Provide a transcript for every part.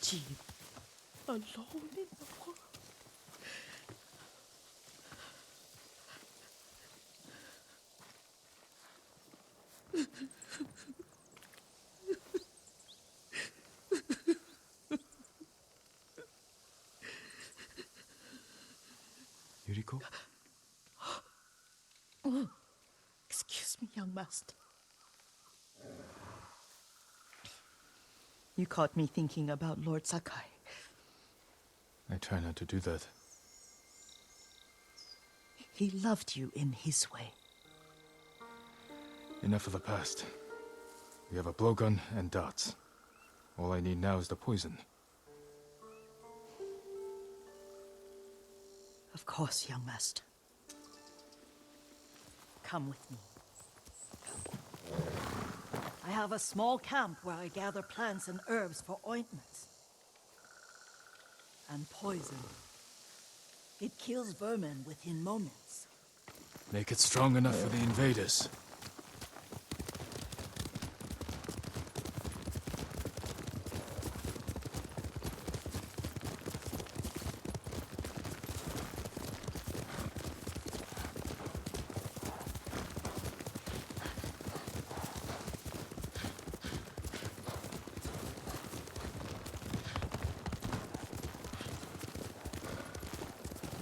Jean, alone in the world. Yuriko? Oh, excuse me, young master. You caught me thinking about Lord Sakai. I try not to do that. He loved you in his way. Enough of the past. We have a blowgun and darts. All I need now is the poison. Of course, young master. Come with me. I have a small camp where I gather plants and herbs for ointments. And poison. It kills vermin within moments. Make it strong enough for the invaders.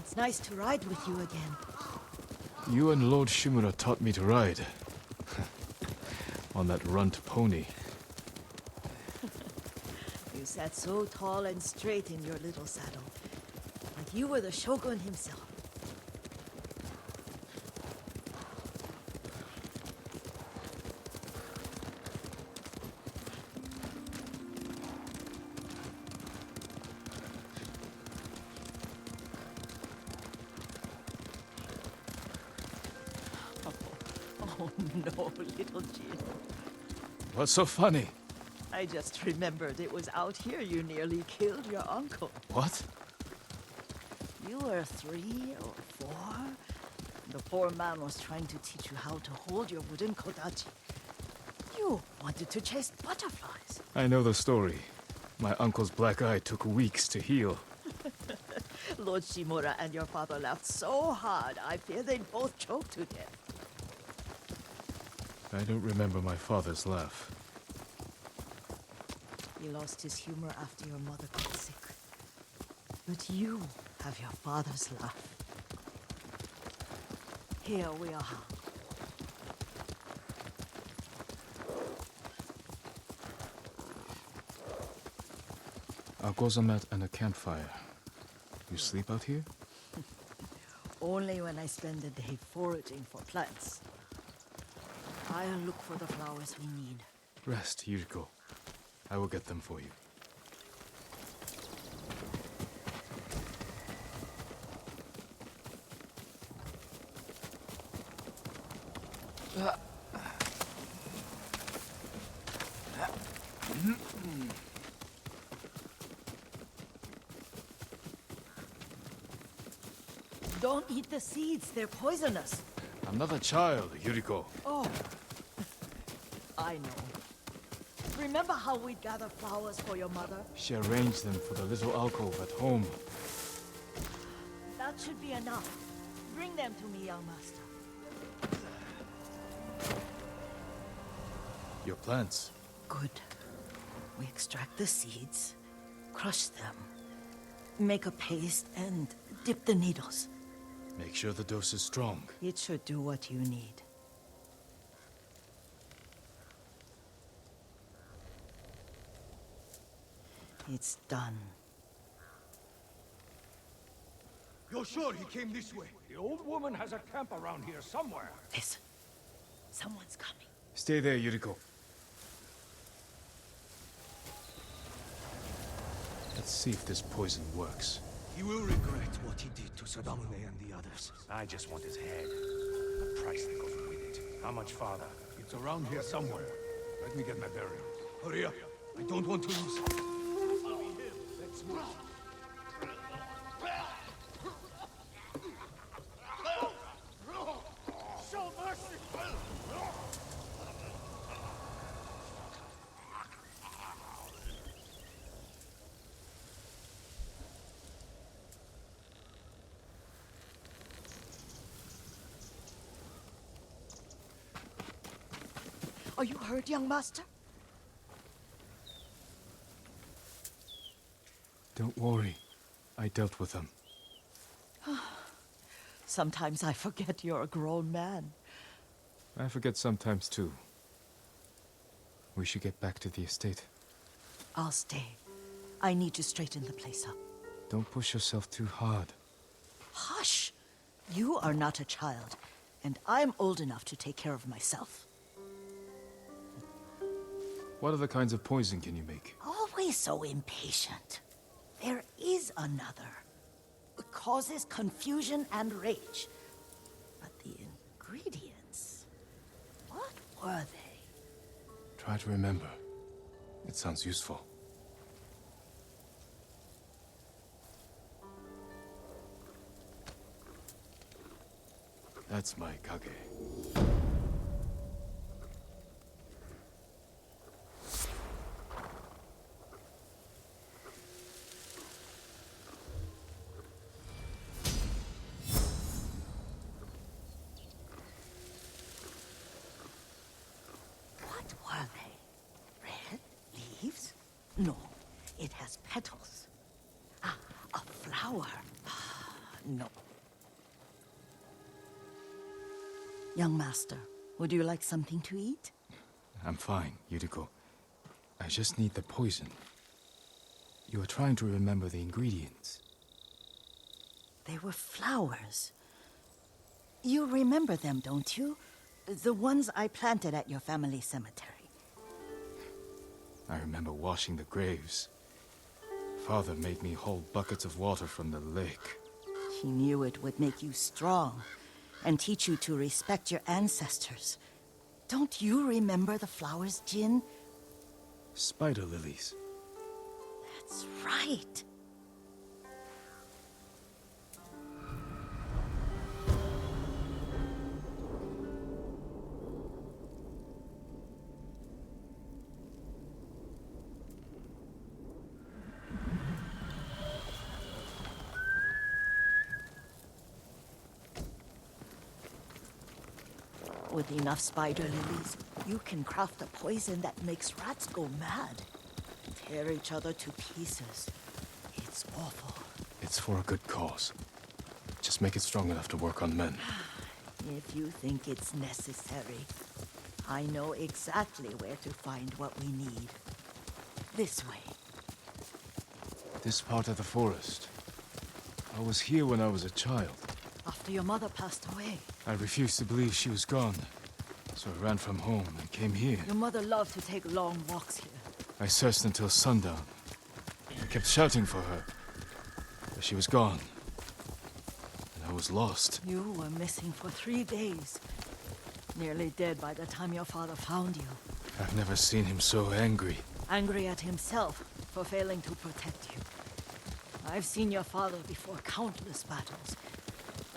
It's nice to ride with you again. You and Lord Shimura taught me to ride. On that runt pony. You sat so tall and straight in your little saddle. Like you were the shogun himself. Oh no, little Jin. What's so funny? I just remembered it was out here you nearly killed your uncle. What? You were 3 or 4. The poor man was trying to teach you how to hold your wooden kodachi. You wanted to chase butterflies. I know the story. My uncle's black eye took weeks to heal. Lord Shimura and your father laughed so hard, I fear they'd both choke to death. I don't remember my father's laugh. He lost his humor after your mother got sick. But you have your father's laugh. Here we are. A gozamat and a campfire. You sleep out here? Only when I spend the day foraging for plants. I'll look for the flowers we need. Rest, Yuriko. I will get them for you. Don't eat the seeds, they're poisonous. I'm not a child, Yuriko. Oh, I know. Remember how we'd gather flowers for your mother? She arranged them for the little alcove at home. That should be enough. Bring them to me, young master. Your plants. Good. We extract the seeds, crush them, make a paste, and dip the needles. Make sure the dose is strong. It should do what you need. It's done. You're sure he came this way? The old woman has a camp around here somewhere. Listen. Someone's coming. Stay there, Yuriko. Let's see if this poison works. He will regret what he did to Sadamune and the others. I just want his head. The price that goes with it. How much farther? It's around here somewhere. Let me get my bearings. Hurry up. I don't want to lose him. Let's move. Show mercy! Are you hurt, young master? Don't worry. I dealt with them. Sometimes I forget you're a grown man. I forget sometimes too. We should get back to the estate. I'll stay. I need to straighten the place up. Don't push yourself too hard. Hush! You are not a child, and I'm old enough to take care of myself. What other kinds of poison can you make? Always so impatient. There is another. It causes confusion and rage. But the ingredients... what were they? Try to remember. It sounds useful. That's my kage. What were they? Red leaves? No, it has petals. Ah, a flower. Ah, no. Young master, would you like something to eat? I'm fine, YURIKO. I just need the poison. You are trying to remember the ingredients. They were flowers. You remember them, don't you? The ones I planted at your family cemetery. I remember washing the graves. Father made me hold buckets of water from the lake. He knew it would make you strong and teach you to respect your ancestors. Don't you remember the flowers, Jin? Spider lilies. That's right. With enough spider lilies, you can craft a poison that makes rats go mad. Tear each other to pieces. It's awful. It's for a good cause. Just make it strong enough to work on men. If you think it's necessary, I know exactly where to find what we need. This way. This part of the forest. I was here when I was a child. After your mother passed away. I refused to believe she was gone. So I ran from home and came here. Your mother loved to take long walks here. I searched until sundown. I kept shouting for her. But she was gone. And I was lost. You were missing for 3 days. Nearly dead by the time your father found you. I've never seen him so angry. Angry at himself for failing to protect you. I've seen your father before countless battles.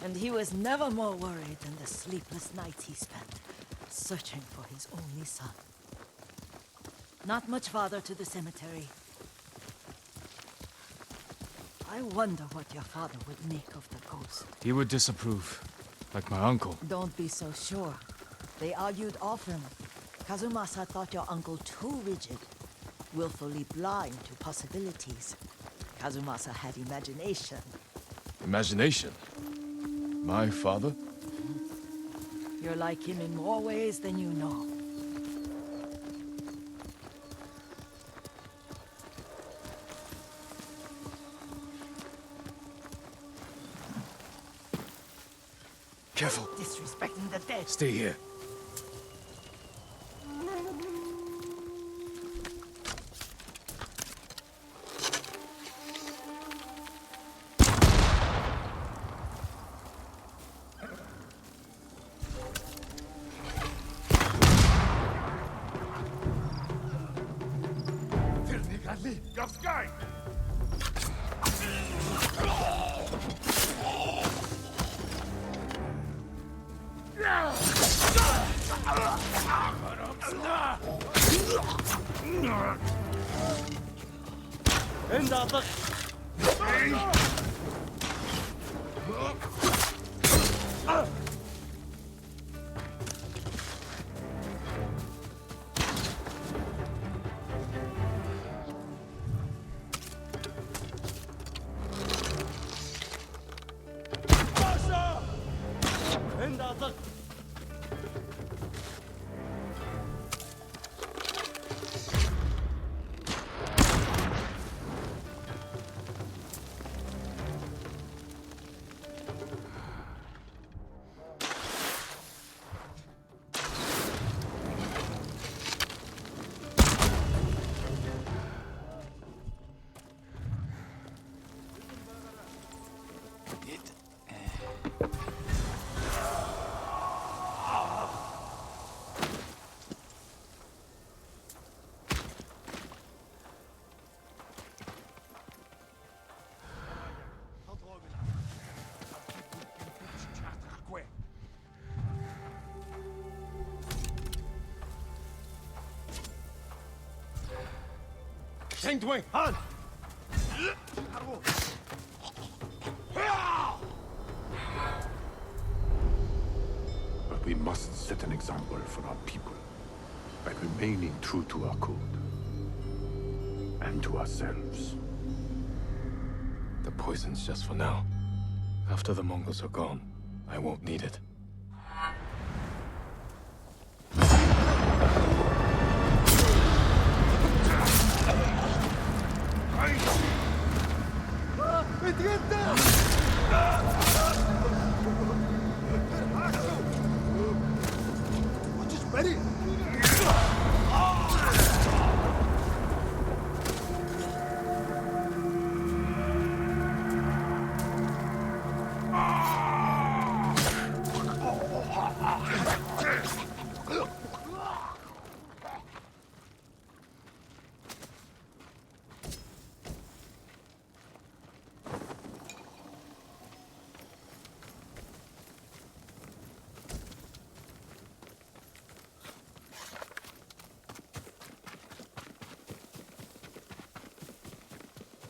And he was never more worried than the sleepless nights he spent searching for his only son. Not much farther to the cemetery. I wonder what your father would make of the ghost. He would disapprove, like my uncle. Don't be so sure. They argued often. Kazumasa thought your uncle too rigid, willfully blind to possibilities. Kazumasa had imagination. Imagination? My father? You're like him in more ways than you know. Careful. Disrespecting the dead. Stay here. Sky! But we must set an example for our people by remaining true to our code and to ourselves. The poison's just for now. After the Mongols are gone, I won't need it.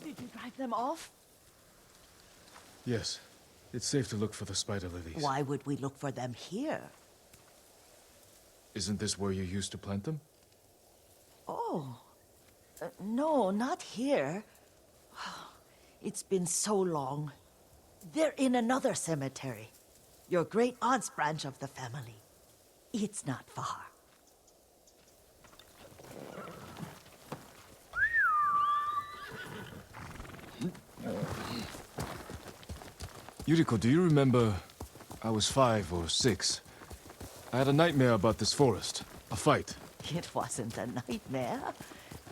Did you drive them off? Yes. It's safe to look for the spider lilies. Why would we look for them here? Isn't this where you used to plant them? Oh. No, not here. It's been so long. They're in another cemetery. Your great aunt's branch of the family. It's not far. Yuriko, do you remember? I was 5 or 6. I had a nightmare about this forest. A fight. It wasn't a nightmare.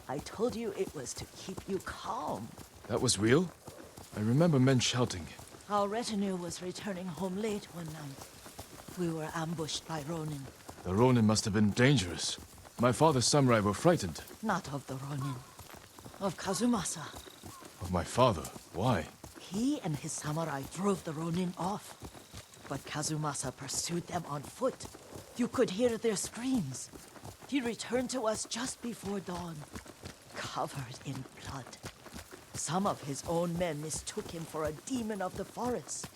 I told you it was to keep you calm. That was real? I remember men shouting. Our retinue was returning home late one night. We were ambushed by Ronin. The Ronin must have been dangerous. My father's samurai were frightened. Not of the Ronin. Of Kazumasa. Of my father? Why? He and his samurai drove the Ronin off. But Kazumasa pursued them on foot. You could hear their screams. He returned to us just before dawn, covered in blood. Some of his own men mistook him for a demon of the forest.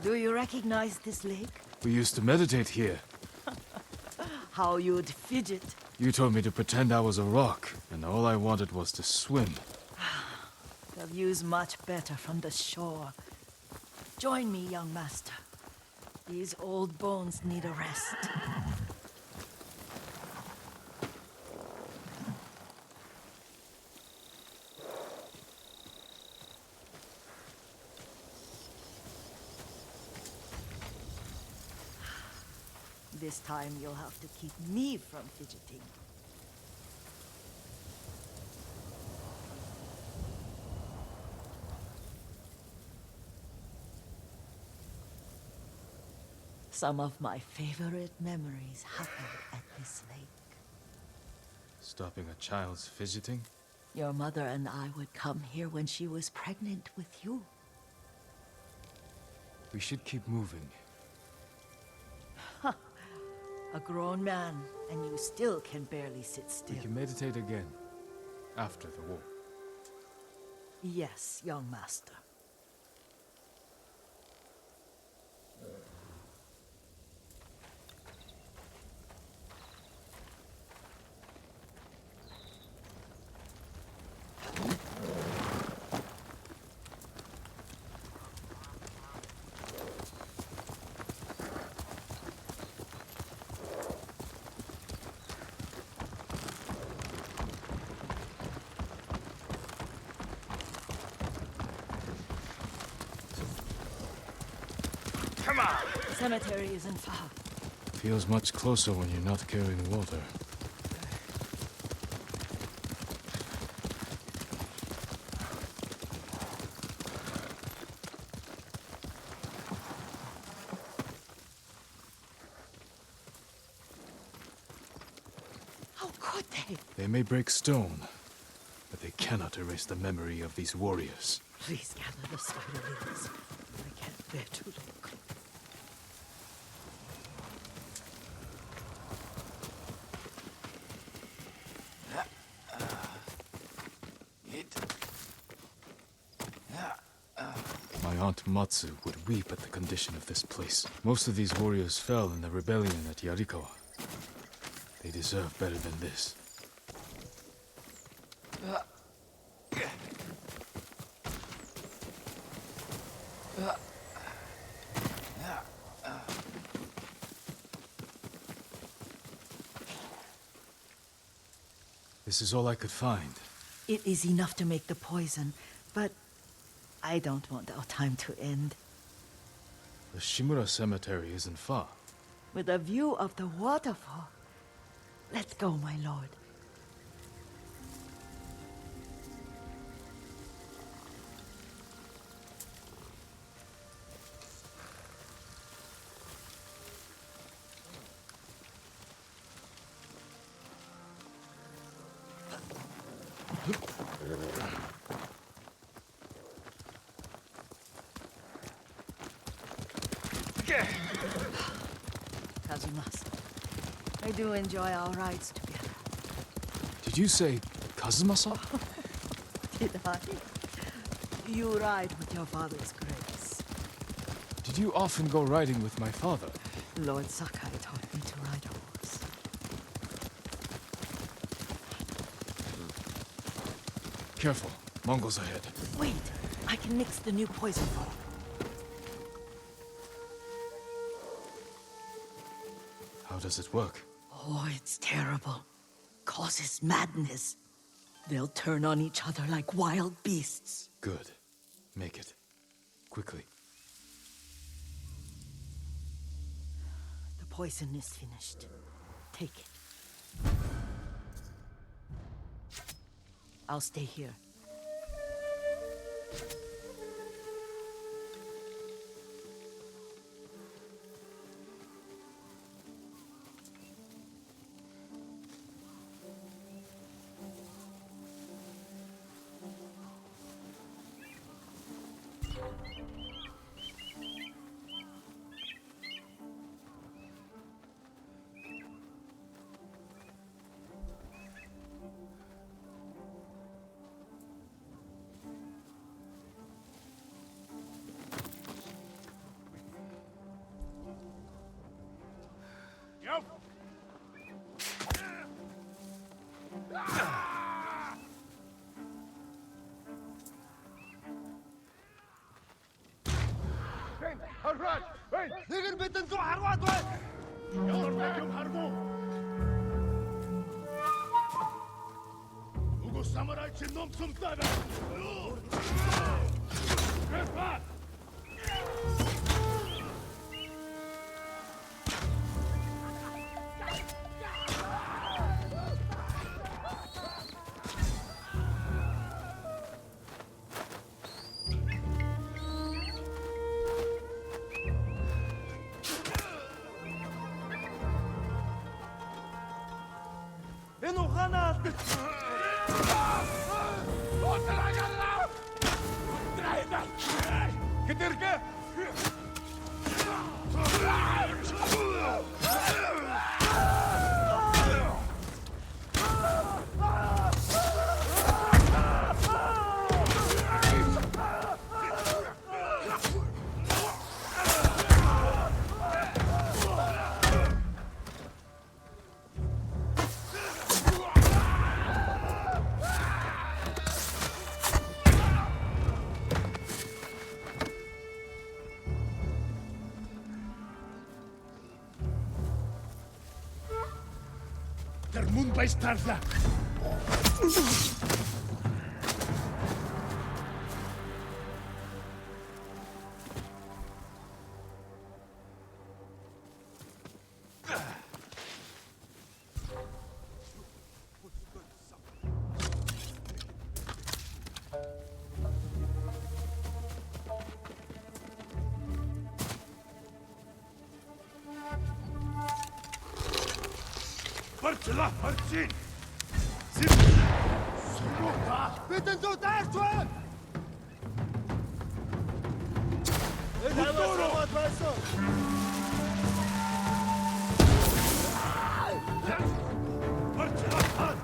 Do you recognize this lake? We used to meditate here. How you'd fidget. You told me to pretend I was a rock, and all I wanted was to swim. The view's much better from the shore. Join me, young master. These old bones need a rest. This time you'll have to keep me from fidgeting. Some of my favorite memories happened at this lake. Stopping a child's fidgeting? Your mother and I would come here when she was pregnant with you. We should keep moving. A grown man, and you still can barely sit still. We can meditate again. After the war. Yes, young master. Cemetery isn't far. Feels much closer when you're not carrying water. How could they? They may break stone, but they cannot erase the memory of these warriors. Please gather the spider lilies. I can't bear to look. Count Matsu would weep at the condition of this place. Most of these warriors fell in the rebellion at YURIKO. They deserve better than this. This is all I could find. It is enough to make the poison, but I don't want our time to end. The Shimura Cemetery isn't far. With a view of the waterfall. Let's go, my lord. Kazumasa, I do enjoy our rides together. Did you say Kazumasa? Did I? You ride with your father's grace. Did you often go riding with my father? Lord Sakai taught me to ride a horse. Careful, Mongols ahead. Wait, I can mix the new poison for them. How does it work? Oh, it's terrible. Causes madness. They'll turn on each other like wild beasts. Good. Make it. Quickly. The poison is finished. Take it. I'll stay here. نقدر بتنزوع حروات وين؟ يلا ربكم حربوا وقو الساموراي تشنهم سمطانة Termun baistarla. Parçala parçin. Zip. Suruka. Bitten so taştın. Futuro. Parçala.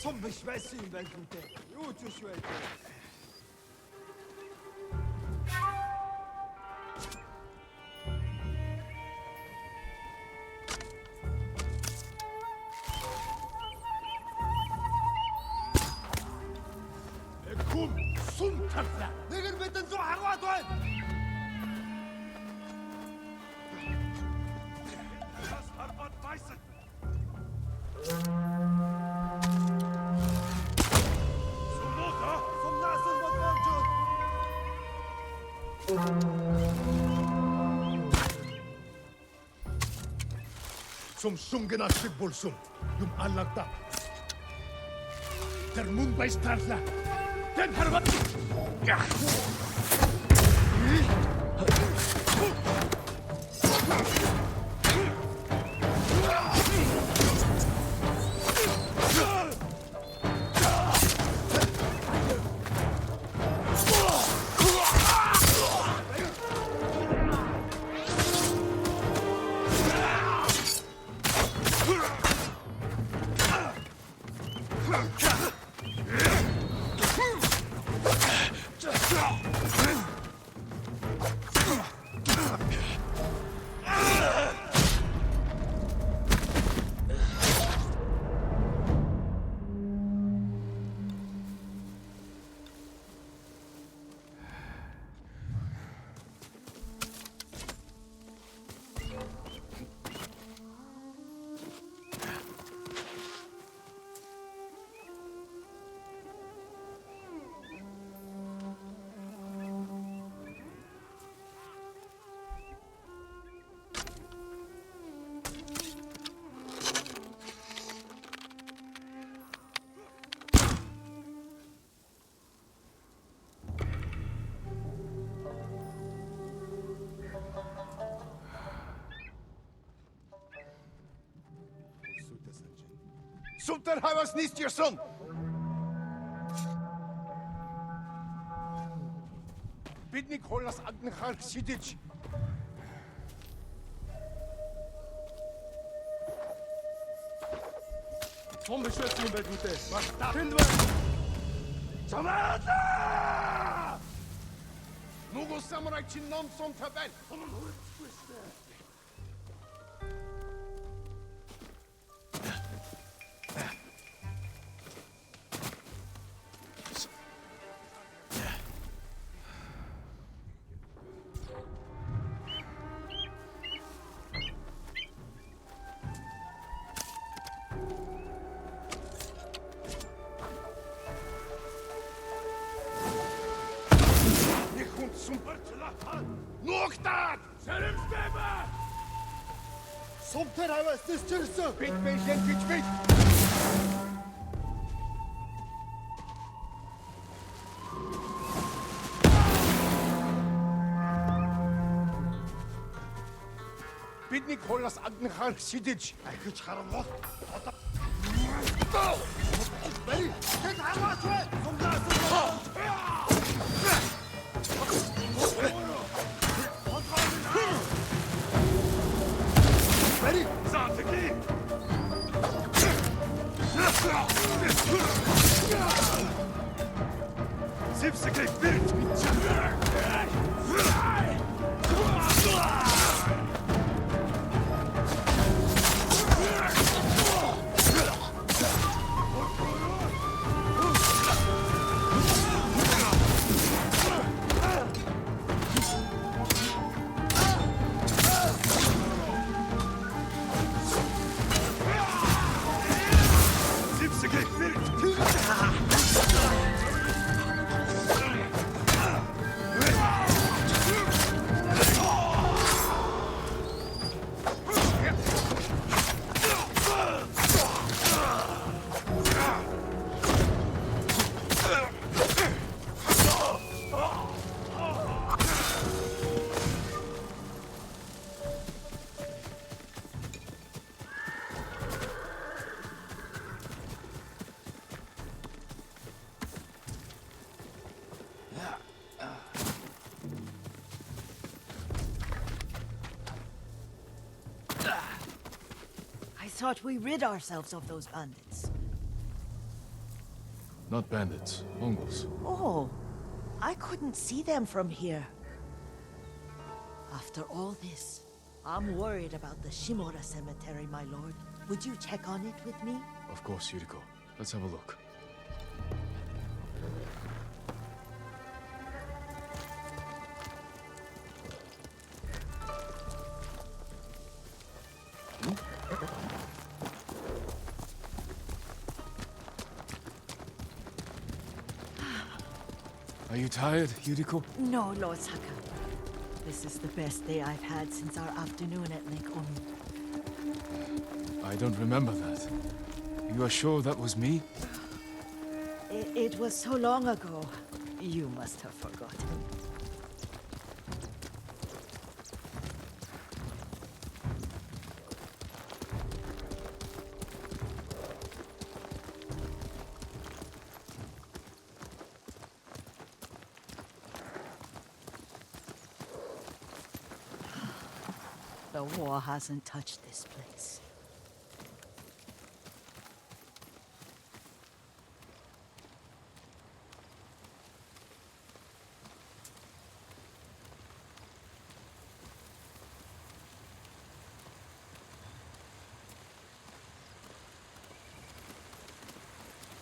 좀 بشبسي بالكوتة يوتو شوية Kum, Sumtafla! نقدر بتنزوح حروات وين Das Arbeit weißen! Sumota! ثم ناس الموجود Sum genastig bolsum, yum allagda. Der Mumbai startla. Den harva. Sumter havas nistjerson! Bidnik holas agnekhar sidich. Som beschützen wir gute. Was da? Samada! Nugo samurai chinnom som tabel. Noktat! Serimstebe! 솜털 하와 스트레스 Bit! Bidnik holas agnekhar sidich. 아이고 잘한다 빨리 쟤 하루아 줘 솜 나스 빨리 Sateki! Sipseke wird! I thought we rid ourselves of those bandits. Not bandits, Mongols. Oh, I couldn't see them from here. After all this, I'm worried about the Shimura cemetery, my lord. Would you check on it with me? Of course, Yuriko. Let's have a look. Are you tired, Yuriko? No, Lord Sakai. This is the best day I've had since our afternoon at Lake Oni. I don't remember that. You are sure that was me? It was so long ago. You must have forgotten. The war hasn't touched this place.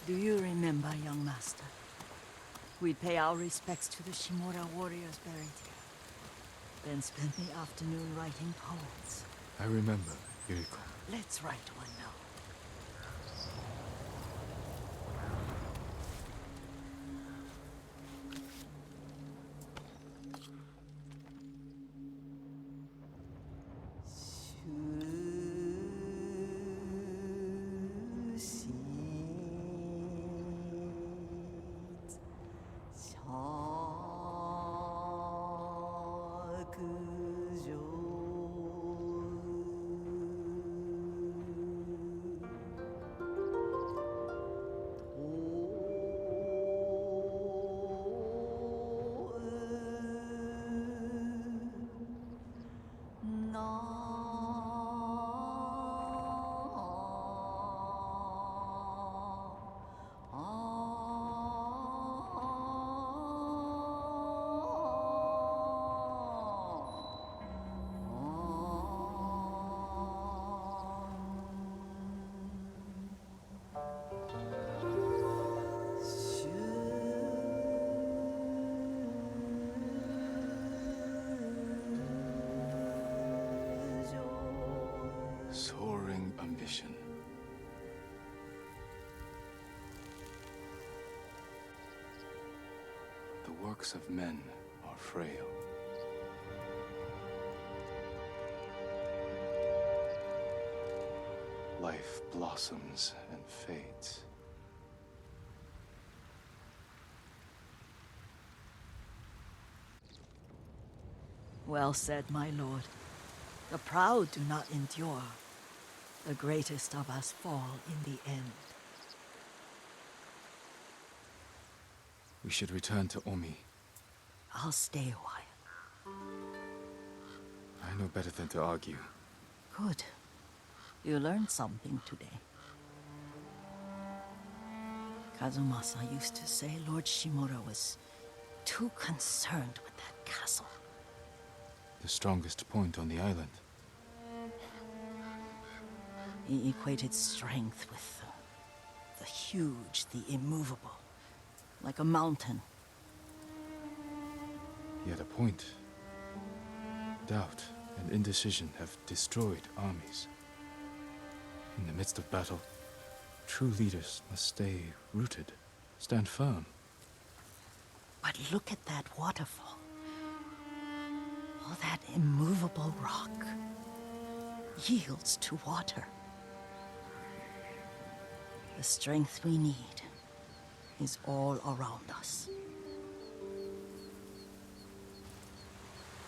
Do you remember, young master? We'd pay our respects to the Shimura warriors buried here. Then spend the afternoon writing poems. I remember, Yuriko. Let's write one now. Soaring ambition. The works of men are frail. Life blossoms and fades. Well said, my lord. The proud do not endure. The greatest of us fall in the end. We should return to Omi. I'll stay a while. I know better than to argue. Good. You learned something today. Kazumasa used to say Lord Shimura was too concerned with that castle. The strongest point on the island. He equated strength with the huge, the immovable, like a mountain. Yet a point. Doubt and indecision have destroyed armies. In the midst of battle, true leaders must stay rooted, stand firm. But look at that waterfall. All that immovable rock yields to water. The strength we need is all around us.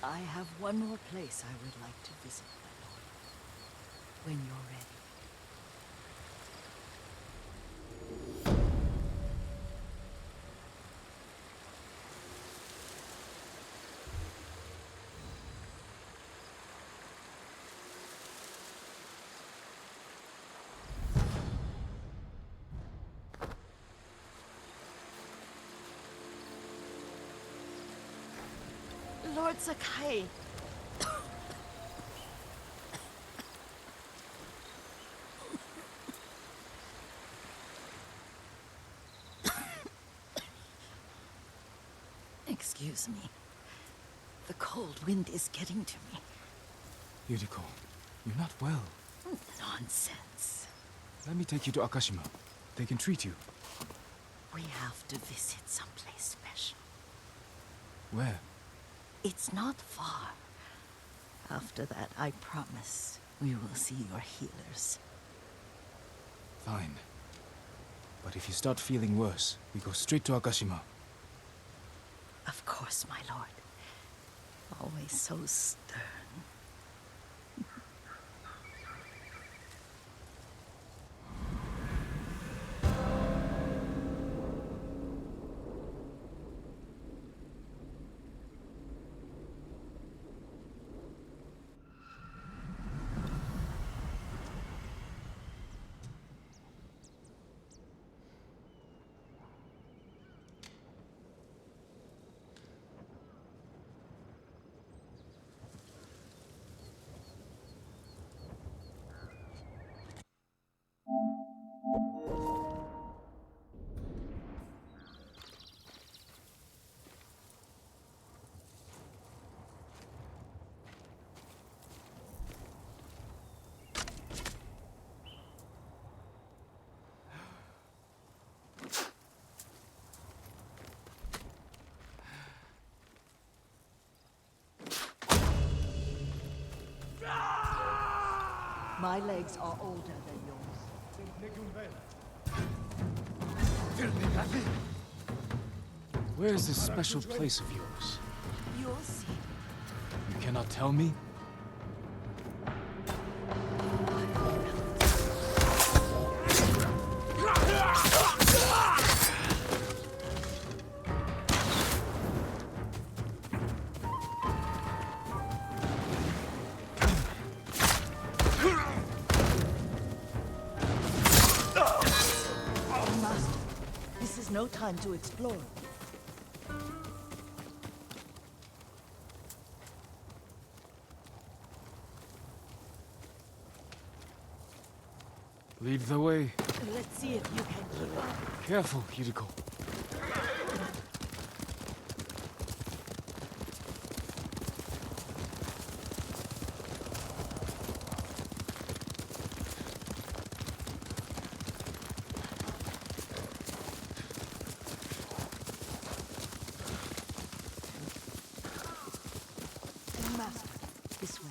I have one more place I would like to visit, my lord. When you're ready. Lord Sakai. Excuse me. The cold wind is getting to me. Yuriko, you're not well. Nonsense. Let me take you to Akashima. They can treat you. We have to visit someplace special. Where? It's not far. After that, I promise we will see your healers. Fine. But if you start feeling worse, we go straight to Akashima. Of course, my lord. Always so stern. My legs are older than yours. Where is this special place of yours? You'll see. You cannot tell me? No time to explore. Lead the way. Let's see if you can keep up. Careful, Yuriko. This way.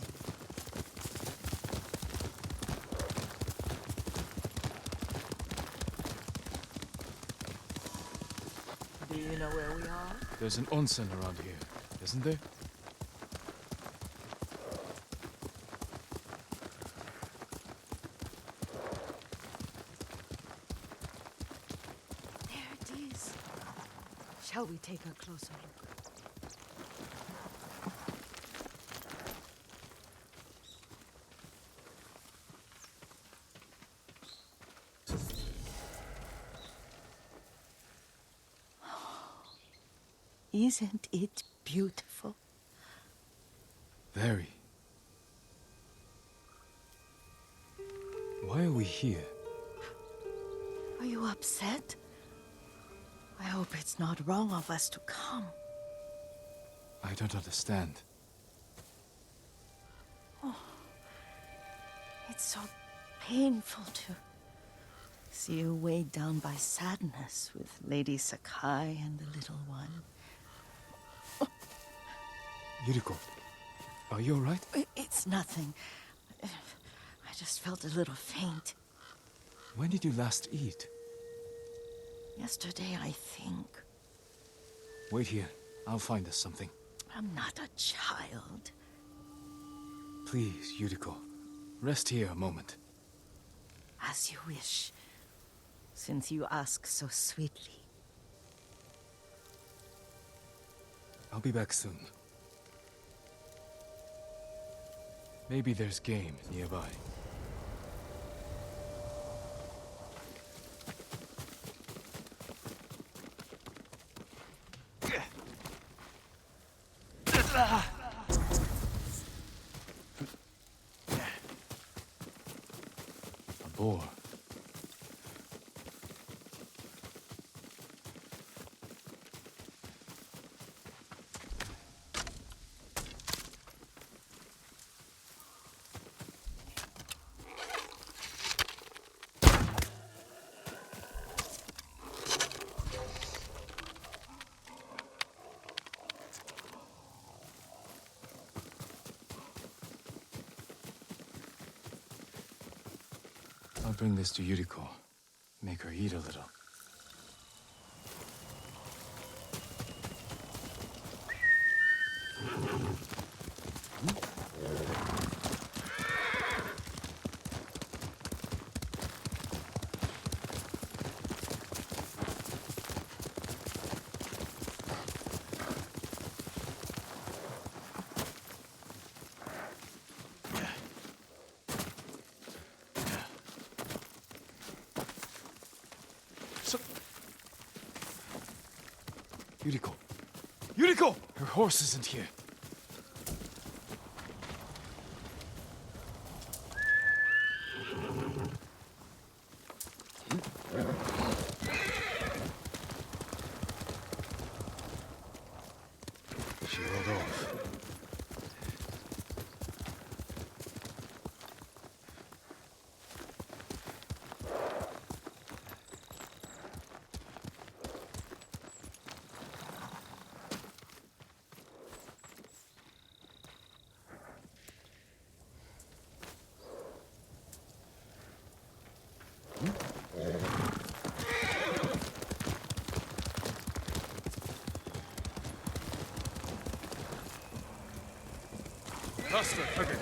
Do you know where we are? There's an onsen around here, isn't there? There it is. Shall we take a closer look? Isn't it beautiful? Very. Why are we here? Are you upset? I hope it's not wrong of us to come. I don't understand. Oh, it's so painful to see you weighed down by sadness with Lady Sakai and the little one. Yuriko, are you alright? It's nothing. I just felt a little faint. When did you last eat? Yesterday, I think. Wait here. I'll find us something. I'm not a child. Please, Yuriko. Rest here a moment. As you wish, since you ask so sweetly. I'll be back soon. Maybe there's game nearby. boar. I'll bring this to Yuriko. Make her eat a little. Yuriko! Yuriko! Her horse isn't here. She rolled off. Faster, okay.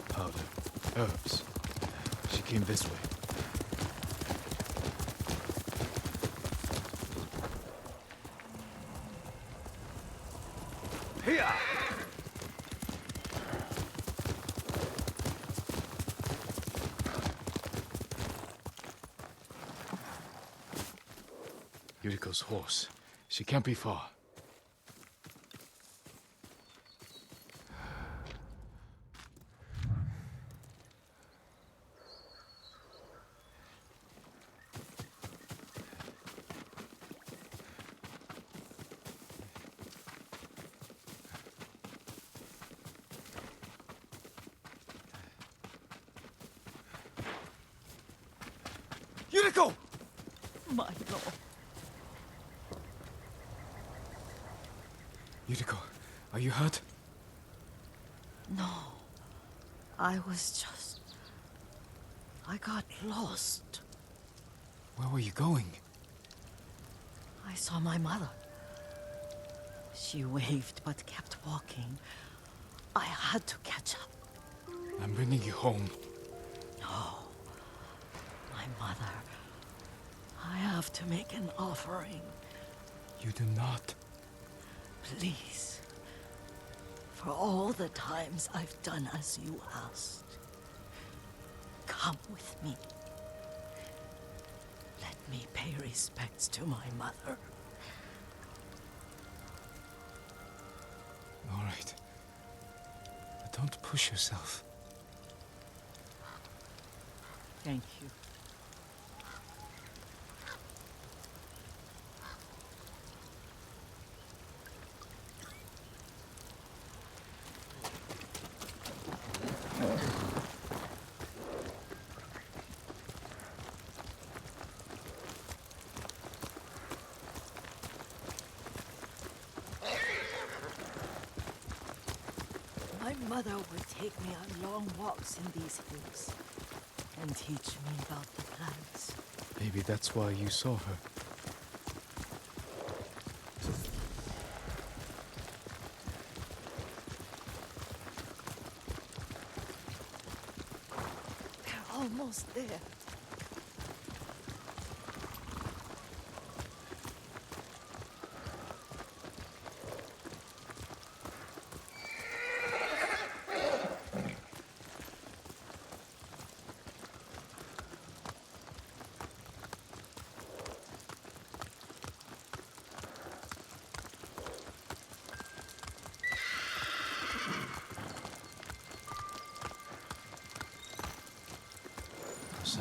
Powder. Herbs. She came this way. Here! Yuriko's horse. She can't be far. Yuriko! My lord. Yuriko, are you hurt? No. I got lost. Where were you going? I saw my mother. She waved but kept walking. I had to catch up. I'm bringing you home. No. My mother. I have to make an offering. You do not. Please. For all the times I've done as you asked. Come with me. Let me pay respects to my mother. All right. But don't push yourself. Thank you. My mother would take me on long walks in these hills and teach me about the plants. Maybe that's why you saw her. We're almost there.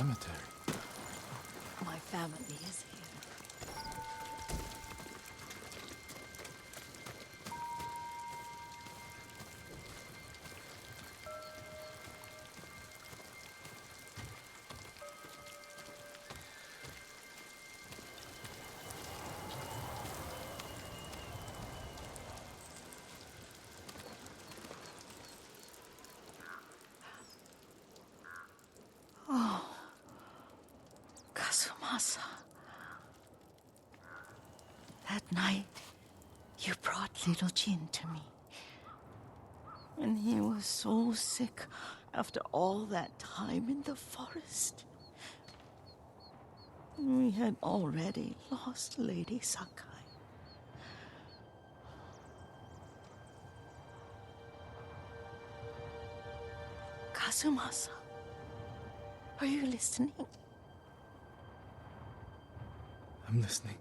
cemetery. My family is here. Kazumasa. That night, you brought little Jin to me. And he was so sick after all that time in the forest. We had already lost Lady Sakai. Kazumasa, are you listening? I'm listening.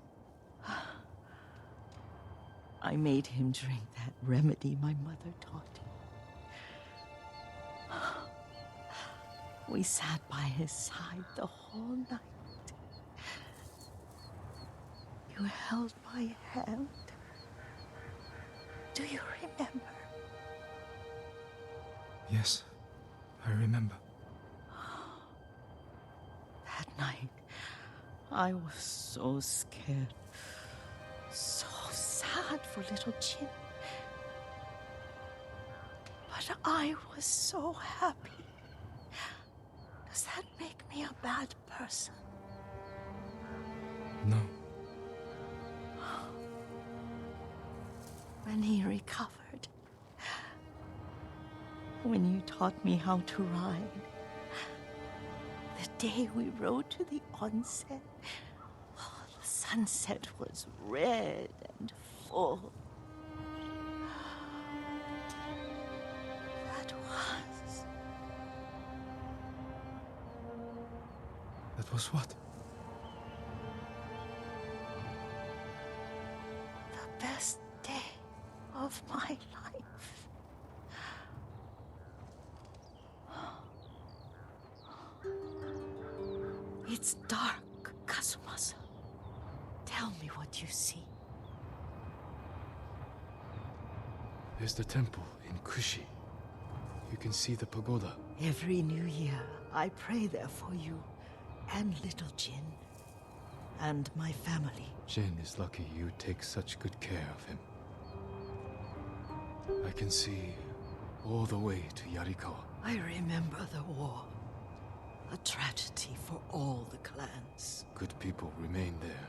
I made him drink that remedy my mother taught him. We sat by his side the whole night. You held my hand. Do you remember? Yes, I remember. That night, I was so scared. So sad for little Jin. But I was so happy. Does that make me a bad person? No. When he recovered, when you taught me how to ride, the day we rode to the onsen, the sunset was red and full. That was what? The best day of my life. It's dark, Kazumasa. Tell me what you see. There's the temple in Kushi. You can see the pagoda. Every new year, I pray there for you and little Jin and my family. Jin is lucky you take such good care of him. I can see all the way to YURIKO. I remember the war. A tragedy for all the clans. Good people remain there.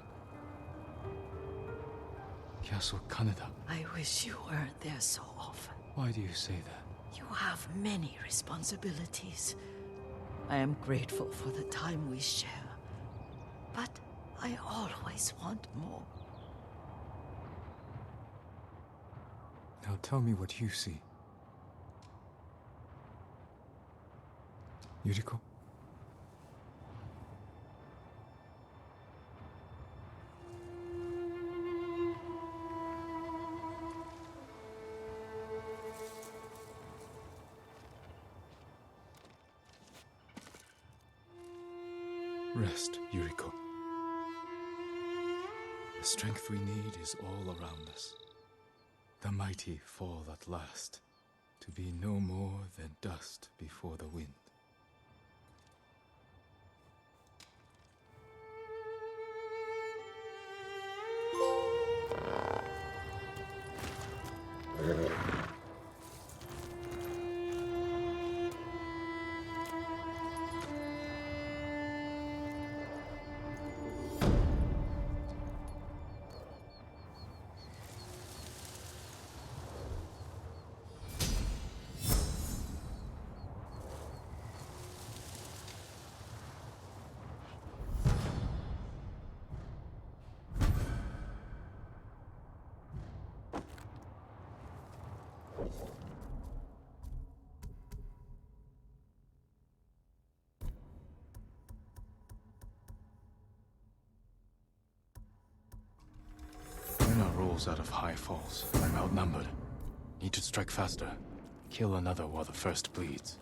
Castle Kaneda. I wish you weren't there so often. Why do you say that? You have many responsibilities. I am grateful for the time we share. But I always want more. Now tell me what you see. Yuriko? Rest, Yuriko. The strength we need is all around us. The mighty fall at last, to be no more than dust before the wind. Rolls out of high falls. I'm outnumbered. Need to strike faster. Kill another while the first bleeds.